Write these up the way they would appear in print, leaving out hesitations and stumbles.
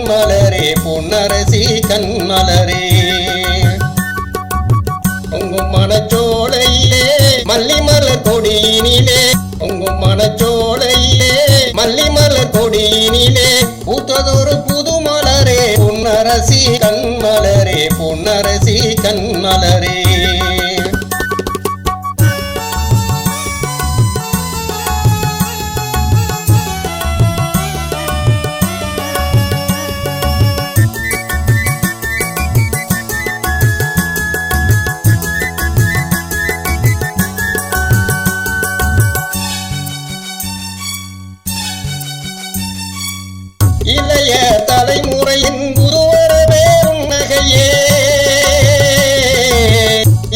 கண்மலரே பொன்னரசி கண்மலரே உங்கும் மனச்சோலையிலே மல்லிமலர் கொடியினிலே உங்கும் மனச்சோலையிலே மல்லிமலர் கொடியினிலே பூத்ததொரு புது மலரே பொன்னரசி கண்மலரே பொன்னரசி கண்மலரே இளைய தலைமுறையின் புதுவரவேறும் நகையே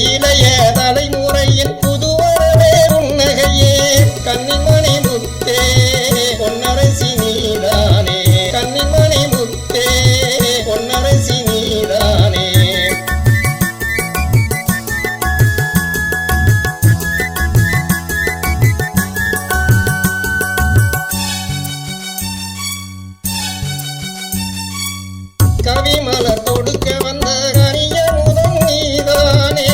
இளைய தலைமுறையின் புதுவரவேறும் நகையே கன்னிமணி முத்தே பொன்னரசி நீதானே கன்னிமணி முத்தே பொன்னரசி நீதானே கவிமலர் தொடுக்க வந்த கனியமுதம் நீதானே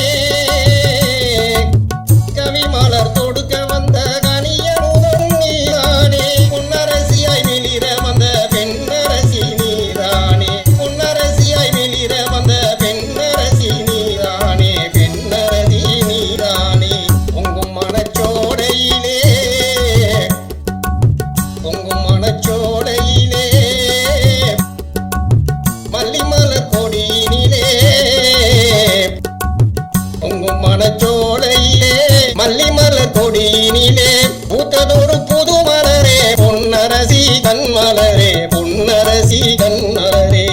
கவிமலர் தொடுக்க வந்த கனியமுதம் நீதானே பொன்னரசியாய் மிளிர வந்த பெண்ணரசி நீதானே பொன்னரசியாய் மிளிர வந்த பெண்ணரசி நீதானே பெண்ணரசி நீதானே பொங்கும் மனச்சோடையிலே பொங்கும் மனச்சோடையிலே மல்லிமலர் கொடியினிலே உங்கும் மனச்சோலையிலே மல்லிமலர் கொடியினிலே பூத்ததொரு புது மலரே பொன்னரசி கண்மலரே பொன்னரசி கண்மலரே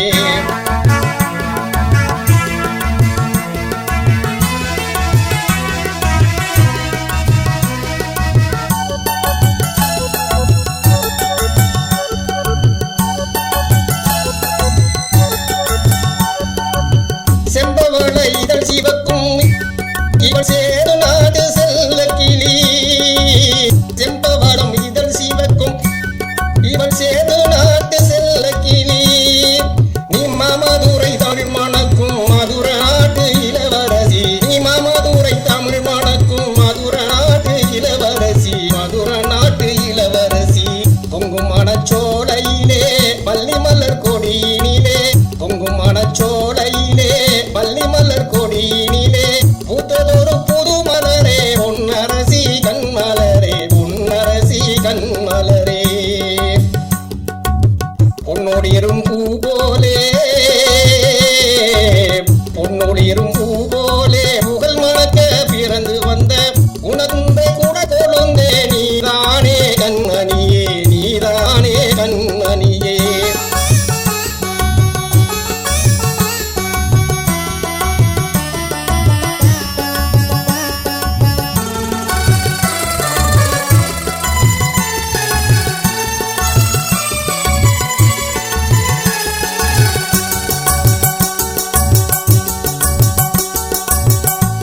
செம்பவள இதழ் சிவக்கும் இவள் சேரு நாடு செல்ல கிளி செம்பவளம் இதழ் சிவக்கும் இவள் சேரு நாட்டு செல்ல கிளி நீ மாமதுரை தமிழ் மணக்கும் மதுர நாட்டு இளவரசி நீ மாமதுரை தமிழ் மணக்கும் மதுர நாட்டு இளவரசி மதுர நாட்டு இளவரசி பொங்கும் மனச்சோலையிலே மல்லிமலர் கொடியினிலே பொங்கும் மனச்சோலையிலே மல்லிமலர் கொடியினிலே பூத்ததொரு புது மலரே பொன்னரசி கண்மலரே பொன்னரசி கண்மலரே பொன்னொடியரும் பூ போலே பொன்னொடியரும் பூ போலே புகழ் மணக்க பிறந்து வந்த உணர்ந்த கூட கொழுந்தே நீதானே கண்மணியே நீதானே கண்மணியே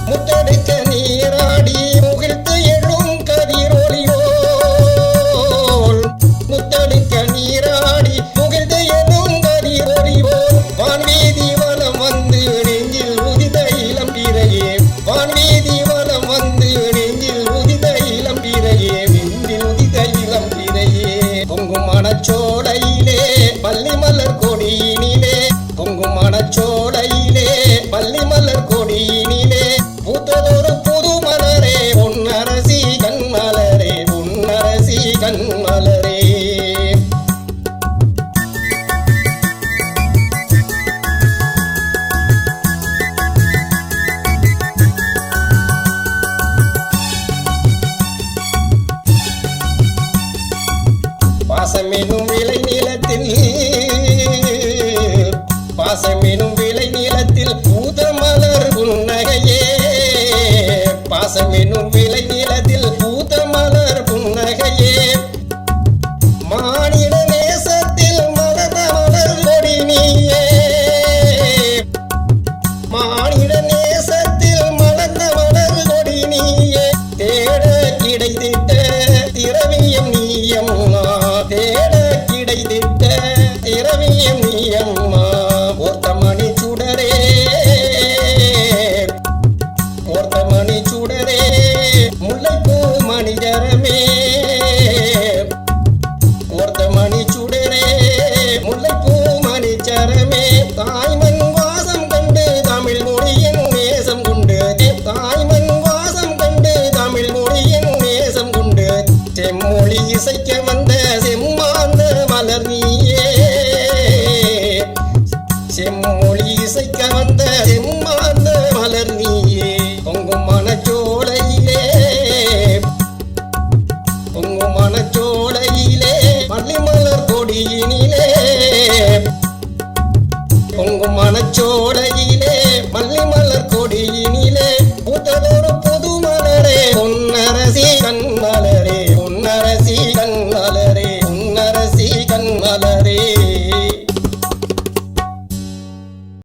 முத்தெடுக்க நீராடி முகிழ்த்து எழும் கதிரொளியோல் முத்தெடுக்க நீராடி முகிழ்த்து எழும் கதிரொளியோல் வான்வீதி வலம் வந்து நெஞ்சில் உதித்த இளம் பிறையே வான்வீதி வலம் வந்து நெஞ்சில் உதித்த இளம் பிறையே நெஞ்சில் உதித்த இளம் பிறையே பொங்கும் மனச்சோலையிலே மல்லிமலர் கொடியினிலே பொங்கும் மனச்சோலையிலே மல்லிமலர் கொடியினிலே பூத்ததொரு புது மலரே பொன்னரசி கண்மலரே பொன்னரசி கண்மலரே பாசமெனும் விளை நிலத்தில் பாசமெனும் விளை நிலத்தில் பூத்த மலர் புன்னகையே பாசமெனும் விளை நிலத்தில் பூத்த மலர் புன்னகையே மானிட நேசத்தில் மலர்ந்த மலர் கொடி நீயே மானிட நேசத்தில் மலர்ந்த மலர் கொடி நீயே தேட கிடைத்திட்ட திரவியம் நீயம்மா தேட கிடைத்திட்ட திரவியம் நீய பொய்யினிலே பொங்கும் மனச்சோலையிலே மல்லி மலர்